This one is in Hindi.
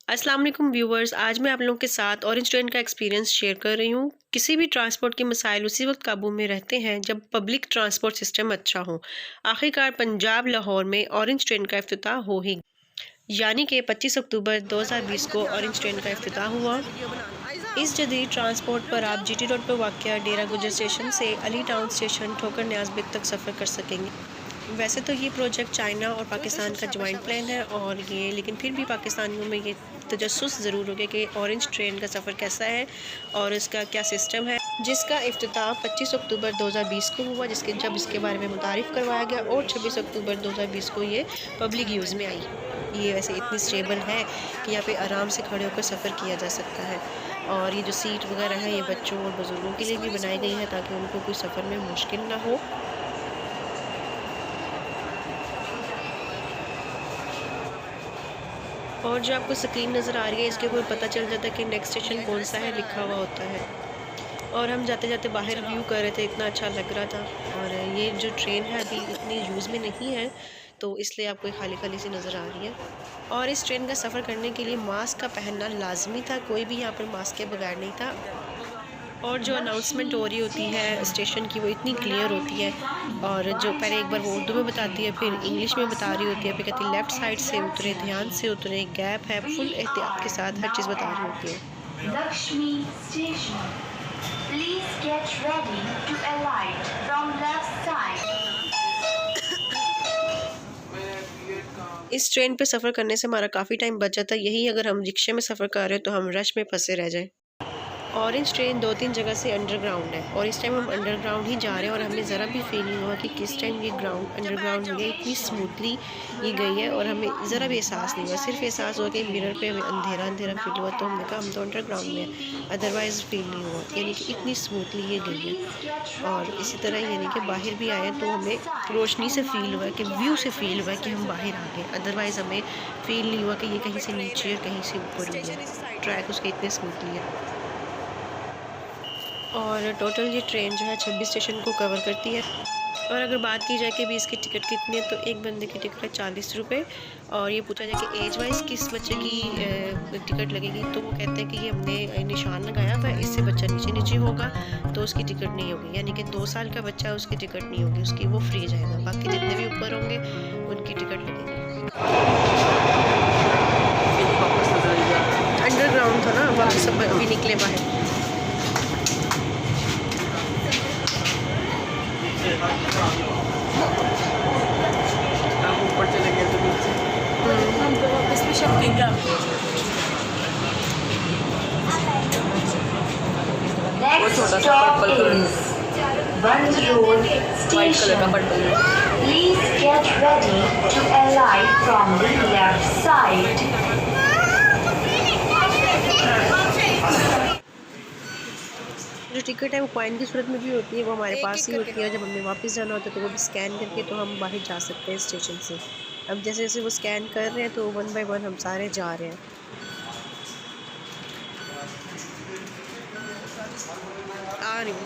अस्सलाम वालेकुम व्यूवर्स, आज मैं आप लोगों के साथ ऑरेंज ट्रेन का एक्सपीरियंस शेयर कर रही हूँ। किसी भी ट्रांसपोर्ट के मसाइल उसी वक्त काबू में रहते हैं जब पब्लिक ट्रांसपोर्ट सिस्टम अच्छा हो। आखिरकार पंजाब लाहौर में ऑरेंज ट्रेन का इफ्तिताह हो ही, यानी कि 25 अक्टूबर 2020 को ऑरेंज ट्रेन का इफ्तिताह हुआ। इस जदीद ट्रांसपोर्ट पर आप GT रोड पर वाक़या डेरा गुजर स्टेशन से अली टाउन स्टेशन ठोकर न्याज़ बेग तक सफ़र कर सकेंगे। वैसे तो ये प्रोजेक्ट चाइना और पाकिस्तान का जॉइंट प्लान है और ये, लेकिन फिर भी पाकिस्तानियों में ये तजस्सुस ज़रूर हो गया कि ऑरेंज ट्रेन का सफ़र कैसा है और इसका क्या सिस्टम है, जिसका इफ्तिताह 25 अक्टूबर 2020 को हुआ, जब इसके बारे में मुतारिफ़ करवाया गया और 26 अक्टूबर 2020 को ये पब्लिक यूज़ में आई। ये वैसे इतनी स्टेबल है कि यहाँ पे आराम से खड़े होकर सफ़र किया जा सकता है और ये जो सीट वगैरह है ये बच्चों और बुज़ुर्गों के लिए भी बनाई गई है ताकि उनको कोई सफ़र में मुश्किल ना हो। और जो आपको स्क्रीन नज़र आ रही है इसके ऊपर पता चल जाता है कि नेक्स्ट स्टेशन कौन सा है, लिखा हुआ होता है। और हम जाते जाते बाहर व्यू कर रहे थे, इतना अच्छा लग रहा था। और ये जो ट्रेन है अभी इतनी यूज़ में नहीं है तो इसलिए आपको खाली खाली सी नज़र आ रही है। और इस ट्रेन का सफ़र करने के लिए मास्क का पहनना लाजमी था, कोई भी यहाँ पर मास्क के बगैर नहीं था। और जो अनाउंसमेंट हो रही होती है स्टेशन की वो इतनी क्लियर होती है और जो पहले एक बार वो उर्दू में बताती है फिर इंग्लिश में बता रही होती है, फिर कहती है लेफ़्ट साइड से उतरे, ध्यान से उतरे, गैप है, फुल एहतियात के साथ हर चीज़ बता रही होती है। Lakshmi Station. Please get ready to alight from left side. इस ट्रेन पे सफ़र करने से हमारा काफ़ी टाइम बच जाता है, यही अगर हम रिक्शे में सफ़र कर रहे हैं तो हम रश में फंसे रह जाएं। ऑरेंज ट्रेन 2-3 जगह से अंडरग्राउंड है और इस टाइम हम अंडरग्राउंड ही जा रहे हैं और हमें ज़रा भी फील नहीं हुआ कि किस टाइम ये अंडरग्राउंड हुई है। इतनी स्मूथली ये गई है और हमें ज़रा भी एहसास नहीं हुआ, सिर्फ एहसास हुआ कि मिरर पे हमें अंधेरा अंधेरा फील हुआ तो हमने कहा हम तो अंडरग्राउंड में हैं, अदरवाइज़ फील नहीं हुआ। यानी कि इतनी स्मूथली ये गई है। और इसी तरह यानी कि बाहर भी आए तो हमें रोशनी से फ़ील हुआ कि व्यू से फ़ील हुआ कि हम बाहर आ गए, अदरवाइज़ हमें फ़ील नहीं हुआ कि ये कहीं से नीचे और कहीं से ऊपर हुई है। ट्रैक उसके इतने स्मूथली है। और टोटल ये ट्रेन जो है 26 स्टेशन को कवर करती है। और अगर बात की जाए कि भी इसकी टिकट कितनी है तो एक बंदे की टिकट है 40 रुपये। और ये पूछा जाए कि एज वाइज किस बच्चे की टिकट लगेगी तो वो कहते हैं कि ये हमने निशान लगाया हुआ है, इससे बच्चा नीचे नीचे होगा तो उसकी टिकट नहीं होगी, यानी कि 2 साल का बच्चा उसकी टिकट नहीं होगी, उसकी वो फ्री जाएगा, बाकी जितने भी ऊपर होंगे उनकी टिकट लगेगी। अंडरग्राउंड था ना, वापस सब अभी निकले बाहर। ऊपर चले गए तो नीचे हम तो वापस भी शक्ति Next stop is Band Road Station. Please get ready to alight from the left side. जो टिकट है वो कॉइन की सूरत में भी होती है, वो हमारे पास ही होती है। जब हमें वापस जाना होता है तो वो भी स्कैन करके तो हम बाहर जा सकते हैं स्टेशन से। अब जैसे जैसे वो स्कैन कर रहे हैं तो 1 बाय 1 हम सारे जा रहे हैं। आ रही हूँ।